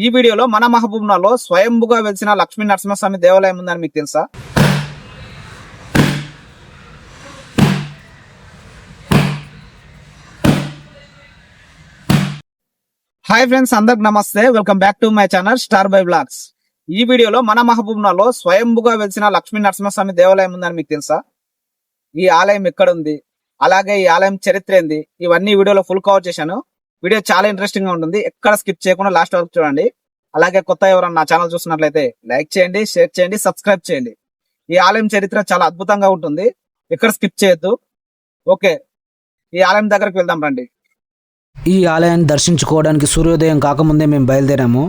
ఈ వీడియోలో మన మహబూబ్నగర్లో స్వయంభుగా వెలిసిన లక్ష్మీ నరసింహస్వామి దేవాలయం ఉందని మీకు తెలుసా? హాయ్ ఫ్రెండ్స్, అందరికి నమస్తే. Welcome back to my channel star by blogs. ఈ వీడియోలో మన మహబూబ్నగర్లో స్వయంభుగా వెలిసిన లక్ష్మీ నరసింహస్వామి దేవాలయం ఉందని మీకు తెలుసా? ఈ ఆలయం ఎక్కడ ఉంది, అలాగే ఈ ఆలయం చరిత్ర ఏంది, ఇవన్నీ వీడియోలో ఫుల్ కవర్ చేశాను. వీడియో చాలా ఇంట్రెస్టింగ్ గా ఉంటుంది. ఎక్కడ స్కిప్ చేయకుండా లాస్ట్ వరకు చూడండి. అలాగే కొత్త ఎవరన్నా నా ఛానల్ చూస్తున్నట్లయితే లైక్ చేయండి, షేర్ చేయండి, సబ్స్క్రైబ్ చేయండి. ఈ ఆలయం చరిత్ర చాలా అద్భుతంగా ఉంటుంది. ఎక్కడ స్కిప్ చేయొద్దు. ఓకే, ఈ ఆలయం దగ్గరకు వెళ్దాం రండి. ఈ ఆలయాన్ని దర్శించుకోవడానికి సూర్యోదయం కాకముందే మేము బయలుదేరాము.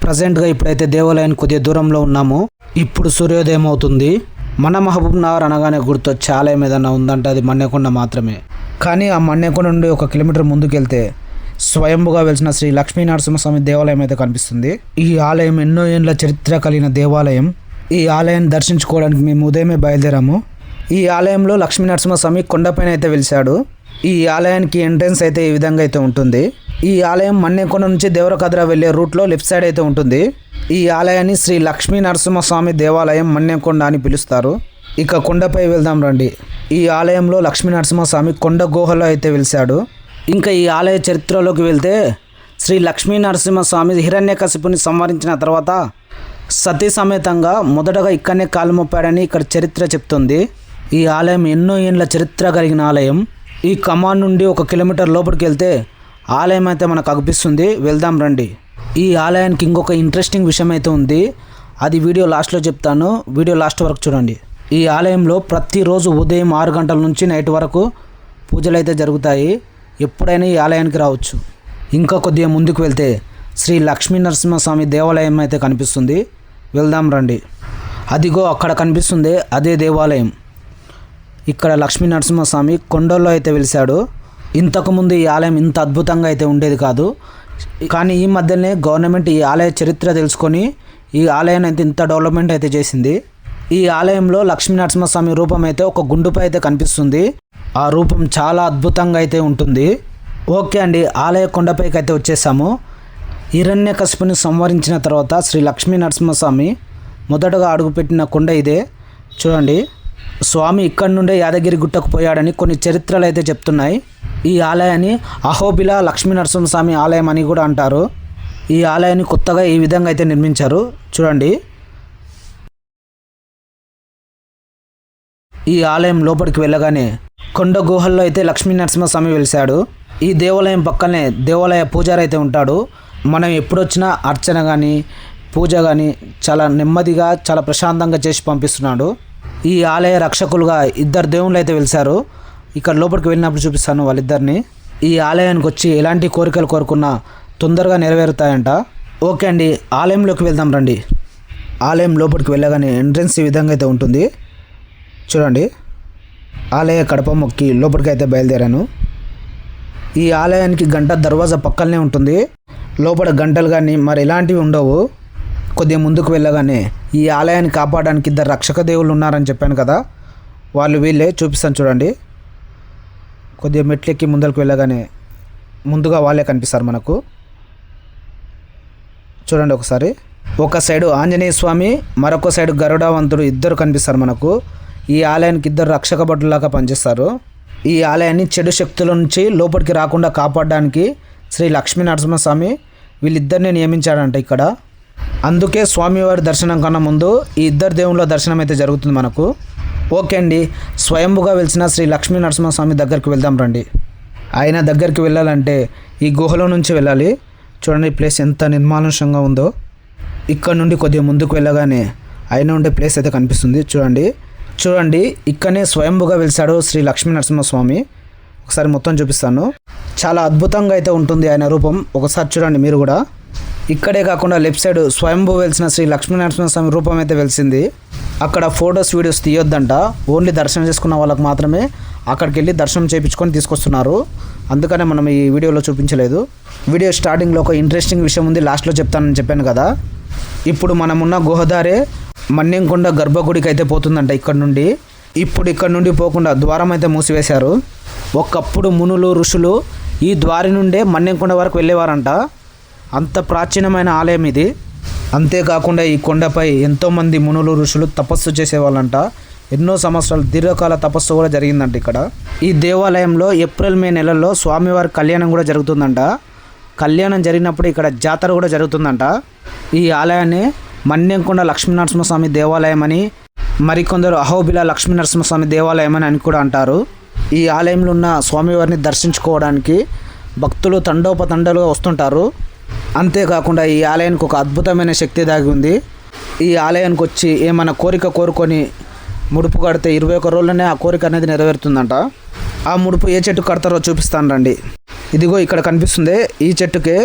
ప్రజెంట్గా ఇప్పుడైతే దేవాలయానికి కొద్దిగా దూరంలో ఉన్నాము. ఇప్పుడు సూర్యోదయం అవుతుంది. మన మహబూబ్ నగర్ అనగానే గుర్తొచ్చే ఆలయం ఏదన్నా ఉందంటే అది మన్నెకొండ మాత్రమే. కానీ ఆ మన్నెకొండ నుండి 1 కిలోమీటర్ ముందుకెళ్తే స్వయంభుగా వెలిసిన శ్రీ లక్ష్మీ నరసింహస్వామి దేవాలయం అయితే కనిపిస్తుంది. ఈ ఆలయం ఎన్నో ఏళ్ల చరిత్ర కలిగిన దేవాలయం. ఈ ఆలయాన్ని దర్శించుకోవడానికి మేము ఉదయమే బయలుదేరాము. ఈ ఆలయంలో లక్ష్మీ నరసింహస్వామి కొండపైన అయితే వెలిశాడు. ఈ ఆలయానికి ఎంట్రన్స్ అయితే ఈ విధంగా అయితే ఉంటుంది. ఈ ఆలయం మన్నెకొండ నుంచి దేవరకద్ర వెళ్లే రూట్లో లెఫ్ట్ సైడ్ అయితే ఉంటుంది. ఈ ఆలయాన్ని శ్రీ లక్ష్మీ నరసింహస్వామి దేవాలయం మన్నెకొండ అని పిలుస్తారు. ఇక కొండపై వెళ్దాం రండి. ఈ ఆలయంలో లక్ష్మీ నరసింహస్వామి కొండ గుహలో అయితే వెలిశాడు. ఇంకా ఈ ఆలయ చరిత్రలోకి వెళ్తే శ్రీ లక్ష్మీ నరసింహస్వామి హిరణ్యకశిపుని సంహరించిన తర్వాత సతీ సమేతంగా మొదటగా ఇక్కడనే కాలు మొప్పాడని ఇక్కడ చరిత్ర చెప్తుంది. ఈ ఆలయం ఎన్నో ఏళ్ల చరిత్ర కలిగిన ఆలయం. ఈ కమాన్ నుండి 1 కిలోమీటర్ లోపలికి వెళ్తే ఆలయం అయితే మనకు అనిపిస్తుంది. వెళ్దాం రండి. ఈ ఆలయానికి ఇంకొక ఇంట్రెస్టింగ్ విషయం అయితే ఉంది. అది వీడియో లాస్ట్లో చెప్తాను. వీడియో లాస్ట్ వరకు చూడండి. ఈ ఆలయంలో ప్రతిరోజు ఉదయం 6 గంటల నుంచి నైట్ వరకు పూజలు అయితే జరుగుతాయి. ఎప్పుడైనా ఈ ఆలయానికి రావచ్చు. ఇంకా కొద్దిగా ముందుకు వెళ్తే శ్రీ లక్ష్మీ నరసింహస్వామి దేవాలయం అయితే కనిపిస్తుంది. వెళ్దాం రండి. అదిగో అక్కడ కనిపిస్తుంది అదే దేవాలయం. ఇక్కడ లక్ష్మీ నరసింహస్వామి కొండల్లో అయితే వెలిశాడు. ఇంతకుముందు ఈ ఆలయం ఇంత అద్భుతంగా అయితే ఉండేది కాదు. కానీ ఈ మధ్యనే గవర్నమెంట్ ఈ ఆలయ చరిత్ర తెలుసుకొని ఈ ఆలయాన్ని అయితే ఇంత డెవలప్మెంట్ అయితే చేసింది. ఈ ఆలయంలో లక్ష్మీ నరసింహస్వామి రూపం అయితే ఒక గుండుపై అయితే కనిపిస్తుంది. ఆ రూపం చాలా అద్భుతంగా అయితే ఉంటుంది. ఓకే అండి, ఆలయ కొండపైకి అయితే వచ్చేసాము. హిరణ్యకశిపుని సంహరించిన తర్వాత శ్రీ లక్ష్మీ నరసింహస్వామి మొదటగా అడుగుపెట్టిన కొండ ఇదే. చూడండి, స్వామి ఇక్కడి నుండే యాదగిరి గుట్టకు పోయాడని కొన్ని చరిత్రలు అయితే చెప్తున్నాయి. ఈ ఆలయాన్ని అహోబిల లక్ష్మీ నరసింహస్వామి ఆలయం అని కూడా అంటారు. ఈ ఆలయాన్ని కొత్తగా ఈ విధంగా అయితే నిర్మించారు. చూడండి, ఈ ఆలయం లోపలికి వెళ్ళగానే కొండ గుహల్లో అయితే లక్ష్మీ నరసింహస్వామి వెలిశాడు. ఈ దేవాలయం పక్కనే దేవాలయ పూజారి అయితే ఉంటాడు. మనం ఎప్పుడొచ్చినా అర్చన కానీ పూజ కానీ చాలా నెమ్మదిగా చాలా ప్రశాంతంగా చేసి పంపిస్తున్నాడు. ఈ ఆలయ రక్షకులుగా 2 దేవుళ్ళు అయితే వెలిశారు. ఇక్కడ లోపలికి వెళ్ళినప్పుడు చూపిస్తాను వాళ్ళిద్దరిని. ఈ ఆలయానికి వచ్చి ఎలాంటి కోరికలు కోరుకున్నా తొందరగా నెరవేరుతాయంట. ఓకే అండి, ఆలయంలోకి వెళ్దాం రండి. ఆలయం లోపలికి వెళ్ళగానే ఎంట్రన్స్ ఈ విధంగా అయితే ఉంటుంది. చూడండి, ఆలయ కడప మొక్కి లోపలికి అయితే బయలుదేరాను. ఈ ఆలయానికి గంట దర్వాజా పక్కనే ఉంటుంది. లోపల గంటలు కానీ మరి ఎలాంటివి ఉండవు. కొద్దిగా ముందుకు వెళ్ళగానే ఈ ఆలయాన్ని కాపాడడానికి 2 రక్షక దేవుళ్ళు ఉన్నారని చెప్పాను కదా, వాళ్ళు వీళ్ళే. చూపిస్తాను చూడండి. కొద్దిగా మెట్లెక్కి ముందరకు వెళ్ళగానే ముందుగా వాళ్ళే కనిపిస్తారు మనకు. చూడండి ఒకసారి. ఒక సైడు ఆంజనేయ స్వామి, మరొక సైడు గరుడావంతుడు ఇద్దరు కనిపిస్తారు మనకు. ఈ ఆలయానికి 2 రక్షక భటులాగా పనిచేస్తారు. ఈ ఆలయాన్ని చెడు శక్తుల నుంచి లోపలికి రాకుండా కాపాడడానికి శ్రీ లక్ష్మీ నరసింహస్వామి వీళ్ళిద్దరిని నియమించాడంట ఇక్కడ. అందుకే స్వామివారి దర్శనం కన్నా ముందు ఈ 2 దేవుళ్ళ దర్శనం అయితే జరుగుతుంది మనకు. ఓకే అండి, స్వయంభుగా వెలిసిన శ్రీ లక్ష్మీ నరసింహస్వామి దగ్గరికి వెళ్దాం రండి. ఆయన దగ్గరికి వెళ్ళాలంటే ఈ గుహలో నుంచి వెళ్ళాలి. చూడండి, ప్లేస్ ఎంత నిర్మానుషంగా ఉందో. ఇక్కడ నుండి కొద్దిగా ముందుకు వెళ్ళగానే ఆయన ఉండే ప్లేస్ అయితే కనిపిస్తుంది. చూడండి, ఇక్కడనే స్వయంభుగా వెలిశాడు శ్రీ లక్ష్మీ నరసింహస్వామి. ఒకసారి మొత్తం చూపిస్తాను. చాలా అద్భుతంగా అయితే ఉంటుంది ఆయన రూపం. ఒకసారి చూడండి మీరు కూడా. ఇక్కడే కాకుండా లెఫ్ట్ సైడ్ స్వయంభూ వెలిసిన శ్రీ లక్ష్మీ నరసింహస్వామి రూపం అయితే వెలిసింది. అక్కడ ఫొటోస్ వీడియోస్ తీయొద్దంట. ఓన్లీ దర్శనం చేసుకున్న వాళ్ళకి మాత్రమే అక్కడికి వెళ్ళి దర్శనం చేయించుకొని తీసుకొస్తున్నారు. అందుకనే మనం ఈ వీడియోలో చూపించలేదు. వీడియో స్టార్టింగ్లో ఒక ఇంట్రెస్టింగ్ విషయం ఉంది, లాస్ట్లో చెప్తానని చెప్పాను కదా. ఇప్పుడు మనమున్న గుహదారే మన్నెకొండ గర్భగుడికి అయితే పోతుందంట ఇక్కడ నుండి. ఇప్పుడు ఇక్కడ నుండి పోకుండా ద్వారం అయితే మూసివేశారు. ఒకప్పుడు మునులు ఋషులు ఈ ద్వారి నుండే మన్నెకొండ వరకు వెళ్ళేవారంట. అంత ప్రాచీనమైన ఆలయం ఇది. అంతేకాకుండా ఈ కొండపై ఎంతోమంది మునులు ఋషులు తపస్సు చేసేవాళ్ళంట. ఎన్నో సంవత్సరాలు దీర్ఘకాల తపస్సు కూడా జరిగిందంట ఇక్కడ. ఈ దేవాలయంలో ఏప్రిల్ మే నెలల్లో స్వామివారి కళ్యాణం కూడా జరుగుతుందంట. కళ్యాణం జరిగినప్పుడు ఇక్కడ జాతర కూడా జరుగుతుందంట. ఈ ఆలయాన్ని మన్యంకొండ లక్ష్మీనరసింహస్వామి దేవాలయం అని, మరికొందరు అహోబిల లక్ష్మీనరసింహస్వామి దేవాలయం అని కూడా అంటారు. ఈ ఆలయంలో ఉన్న స్వామివారిని దర్శించుకోవడానికి భక్తులు తండోపతండాలుగా వస్తుంటారు. అంతేకాకుండా ఈ ఆలయానికి ఒక అద్భుతమైన శక్తి దాగి ఉంది. ఈ ఆలయానికి వచ్చి ఏమైనా కోరిక కోరుకొని ముడుపు కడితే 21 రోజుల్లోనే ఆ కోరిక అనేది నెరవేరుతుందంట. ఆ ముడుపు ఏ చెట్టు కడతారో చూపిస్తాను రండి. ఇదిగో ఇక్కడ కనిపిస్తుంది. ఈ చెట్టుకే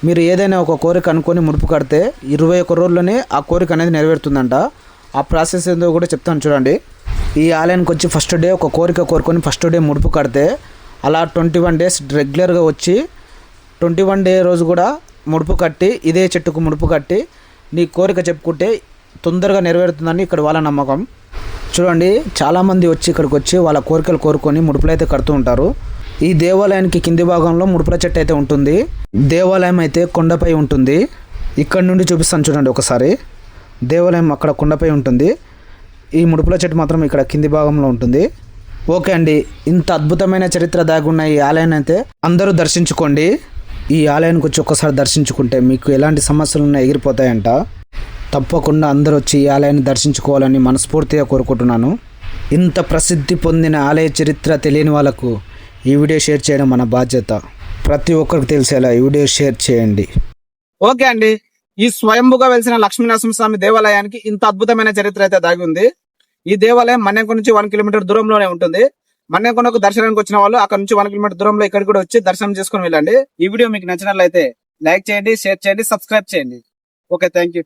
మీరు ఏదైనా ఒక కోరిక అనుకొని ముడుపు కడితే 21 రోజుల్లోనే ఆ కోరిక అనేది నెరవేరుతుందంట. ఆ ప్రాసెస్ ఏందో కూడా చెప్తాను చూడండి. ఈ ఆలయానికి వచ్చి ఫస్ట్ డే ఒక కోరిక కోరుకొని ఫస్ట్ డే ముడుపు కడితే అలా 21 డేస్ రెగ్యులర్గా వచ్చి 21 డే రోజు కూడా ముడుపు కట్టి ఇదే చెట్టుకు ముడుపు కట్టి నీ కోరిక చెప్పుకుంటే తొందరగా నెరవేరుతుందని ఇక్కడ వాళ్ళ నమ్మకం. చూడండి, చాలామంది వచ్చి ఇక్కడికి వచ్చి వాళ్ళ కోరికలు కోరుకొని ముడుపులు అయితే కడుతూ ఉంటారు. ఈ దేవాలయానికి కింది భాగంలో ముడుపుల చెట్టు అయితే ఉంటుంది. దేవాలయం అయితే కొండపై ఉంటుంది. ఇక్కడ నుండి చూపిస్తాను చూడండి ఒకసారి. దేవాలయం అక్కడ కొండపై ఉంటుంది. ఈ ముడుపుల చెట్టు మాత్రం ఇక్కడ కింది భాగంలో ఉంటుంది. ఓకే అండి, ఇంత అద్భుతమైన చరిత్ర దాగి ఉన్న ఈ ఆలయాన్ని అయితే అందరూ దర్శించుకోండి. ఈ ఆలయానికి వచ్చి ఒక్కసారి దర్శించుకుంటే మీకు ఎలాంటి సమస్యలు ఉన్నా ఎగిరిపోతాయంట. తప్పకుండా అందరూ వచ్చి ఈ ఆలయాన్ని దర్శించుకోవాలని మనస్ఫూర్తిగా కోరుకుంటున్నాను. ఇంత ప్రసిద్ధి పొందిన ఆలయ చరిత్ర తెలియని వాళ్ళకు ఈ వీడియో షేర్ చేయడం మన బాధ్యత. ప్రతి ఒక్కరికి తెలిసేలా ఈ వీడియో షేర్ చేయండి. ఓకే అండి, ఈ స్వయంభుగా వెలిసిన లక్ష్మీనరసింహస్వామి దేవాలయానికి ఇంత అద్భుతమైన చరిత్ర అయితే దాగి ఉంది. ఈ దేవాలయం మన్యంకొండ నుంచి 1 కిలోమీటర్ దూరంలోనే ఉంటుంది. మన్యంకొండకు దర్శనానికి వచ్చిన వాళ్ళు అక్కడ నుంచి 1 కిలోమీటర్ దూరంలో ఇక్కడ కూడా వచ్చి దర్శనం చేసుకుని వెళ్ళండి. ఈ వీడియో మీకు నచ్చినట్లయితే లైక్ చేయండి, షేర్ చేయండి, సబ్స్క్రైబ్ చేయండి. Okay, thank you.